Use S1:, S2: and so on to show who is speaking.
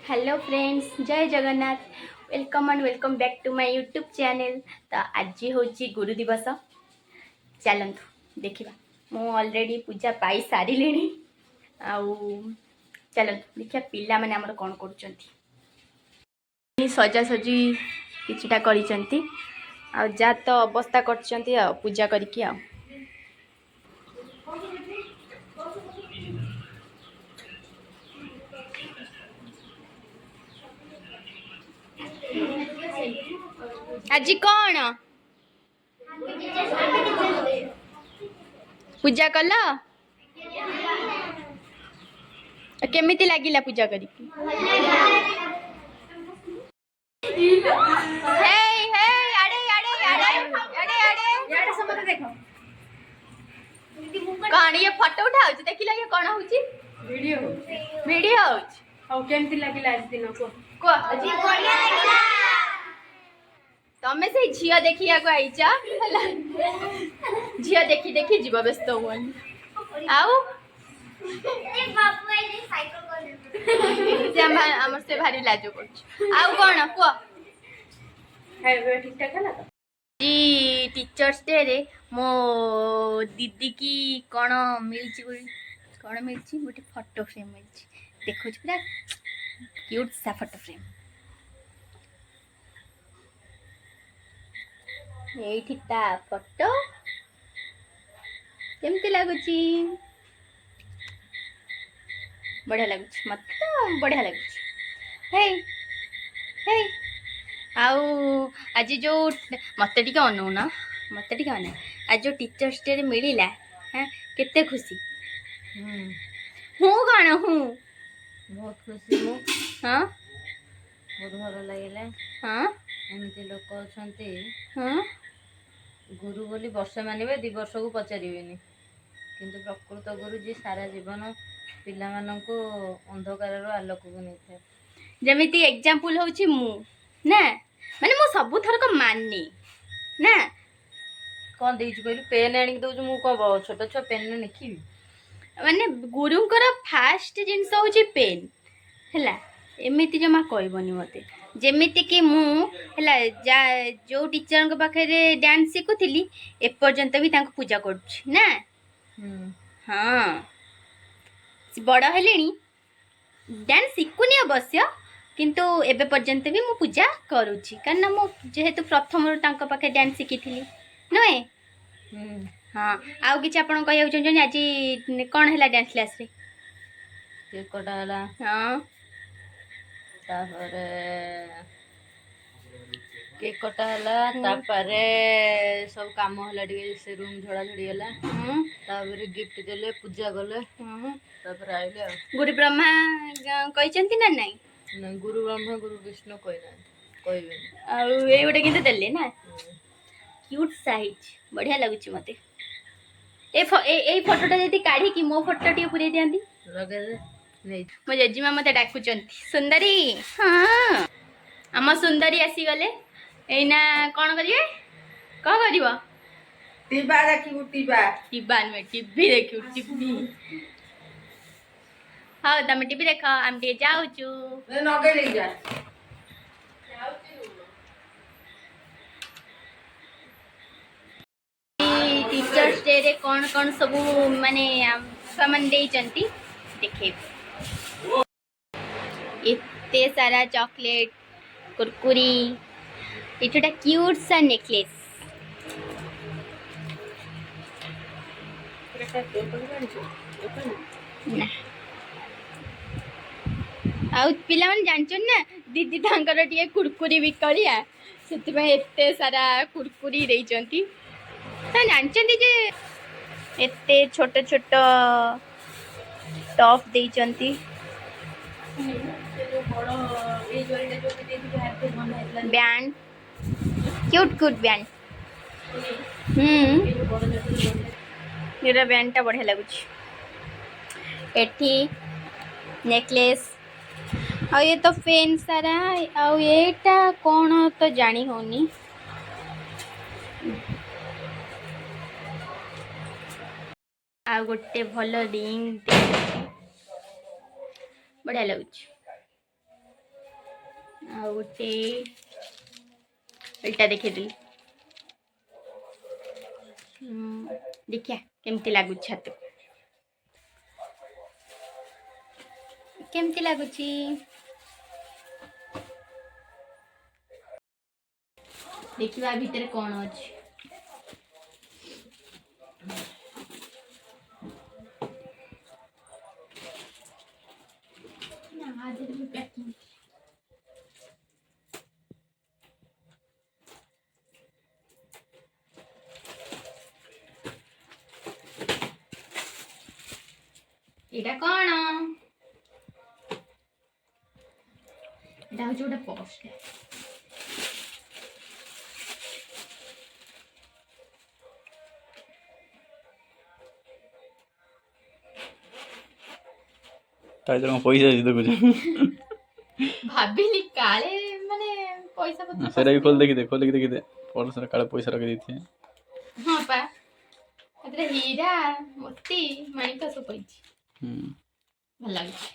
S1: Hello friends, जय Jagannath. Welcome and welcome back to my YouTube channel. तो आज हूँ गुरु दिवस। चलतु देखा मु ऑलरेडी पूजा पाई सारे आउ चलतु देखा पिला माने हमर कौन कर सजासजी किछटा करिसेंती आ जा तो अवस्था करछंती आ पूजा करके आ आज कौन पूजा कल केमिति लागिला पूजा करी कौन ये फोटो उठा देख लगे कौन हूँ
S2: वीडियो
S1: वीडियो
S2: केमती लगिला आज दिन को
S1: तमें से झील देखिया को आईच झील देखी देखी जीव व्यस्त हुआ आउ से भारी लाज कर
S2: ठीक ठाक है तो
S1: जी टीचर्स डे रे मो दीदी की कौन मिली कौन मिली गोटे फोटो फ्रेम मिली देखो पूरा क्यूट सा फोटो फ्रेम यही फोटो केमती लगुच बढ़िया लगुच मत तो बढ़िया लगुच हे हे आउ आज जो मत टे अनौना मत टे अना आज जो टीचर्स डे मिलला हाँ केते खुशी हूँ कौन हूँ
S2: बहुत खुशी मु
S1: हाँ
S2: बहुत भल लगे
S1: हाँ
S2: एमती लोक अच्छा
S1: हाँ
S2: गुरु बोली वर्ष मानवे 2 वर्ष को पचारे किंतु प्रकृत गुरु जी सारा जीवन पिला माननको अंधकार आलोक को नहीं था
S1: जमीती एग्जांपल होची मु ना माने मु सब थरक मानी ना
S2: कौन देइछ कहलु पेन आनी दउछ मु को छोट छुआ पेन लिखिबी
S1: माने गुरुंकर फास्ट जिनस होची पेन हैला एमिति जमा कहबनी मते जेमिति कि मु हैला जो टीचर के पाखे डांस शिखुली एपर्यंत भी तांको पूजा करछ ना हाँ बड़ हेलेनी डांस शिखुनी अवश्य किंतु एबे पर्यंत भी मु पूजा करूची कारण मु जेहेतु प्रथम तांको पाखे डांस शिखिथिली नए हाँ आउ किछि आपण कहया चाहछन आज कोन हैला डांस क्लास रे
S2: केक कटा हला
S1: हाँ
S2: तापरे केक कटा हला तापरे सब काम हला टिके से रूम झड़ा झड़ी हला तापरे गिफ्ट देले पूजा गले तापरे आइले
S1: गुरु ब्रह्मा कहचंती ना नहीं
S2: नहीं गुरु ब्रह्मा गुरु विष्णु कहना कहबे
S1: आ ए गोटे किंतु देले ना क्यूट साइज बढ़िया लगुच मते ए फोटोटा जदि काढ़ी कि मो फोटो टी पुरे दियांती
S2: लगे नहीं
S1: मो जेजीमा मते डाकुचंती सुंदरी हाँ आम सुंदरी आसी गले एना कौन करिए कौन करिवो
S2: टीबा देखिबू
S1: टीबा में टीवी देखियो टीवी हाँ तमे टीवी देख आम टे जाऊचु
S2: नगे ले जा
S1: टीचर्स डे रे कौन कौन सब माने सामान देइचंती देखे इतने सारा चॉकलेट कुरकुरी इटा क्यूट सा नेकलेस ना आउ पिला मन जानछन ना दीदी तांकर टिए कुरकुरी बिकलिया सेति एते सारा कुरकुरी देइचंती ता जानछंती जे एते छोट छोट टॉप देइचंती बैंड क्यूट क्यूट बैंड ये बैंड टा बढ़िया लगुच एठी नेकलेस आ ये तो पेन सारा आ एटा कौन तो जानी होनी आ गोटे भल रिंग बढ़िया लगुच ଆଉ ଗୋଟେ ଏଇଟା ଦେଖେଇଦେଲି। ଦେଖିଆ କେମିତି ଲାଗୁଛି ହାତକୁ, କେମିତି ଲାଗୁଛି? ଦେଖିବା ଭିତରେ କ'ଣ ଅଛି। ଏଇଟା କ'ଣ? ଏଇଟା ହଉଛି ଗୋଟେ ପର୍ସଟେ।
S3: ତା ଭିତରେ କ'ଣ ପଇସା ଅଛି ଦେଖୁଛ?
S1: ଭାବିଲି କାଳେ ମାନେ ପଇସା ପତ୍ର
S3: ସେଇଟା ବି
S1: ପଶିଥିବ।
S3: ଖୋଲିକି ଦେଖିଦେ ପର୍ସରେ କାଳେ ପଇସା ରଖିଦେଇଥିବେ।
S1: ହଁ ପା, ସେଥିରେ ହୀରା ମୋତି ମାଣିକ ସବୁ ପଇଛି।
S3: ହୁଁ
S1: ଭଲ ଲାଗୁଛି।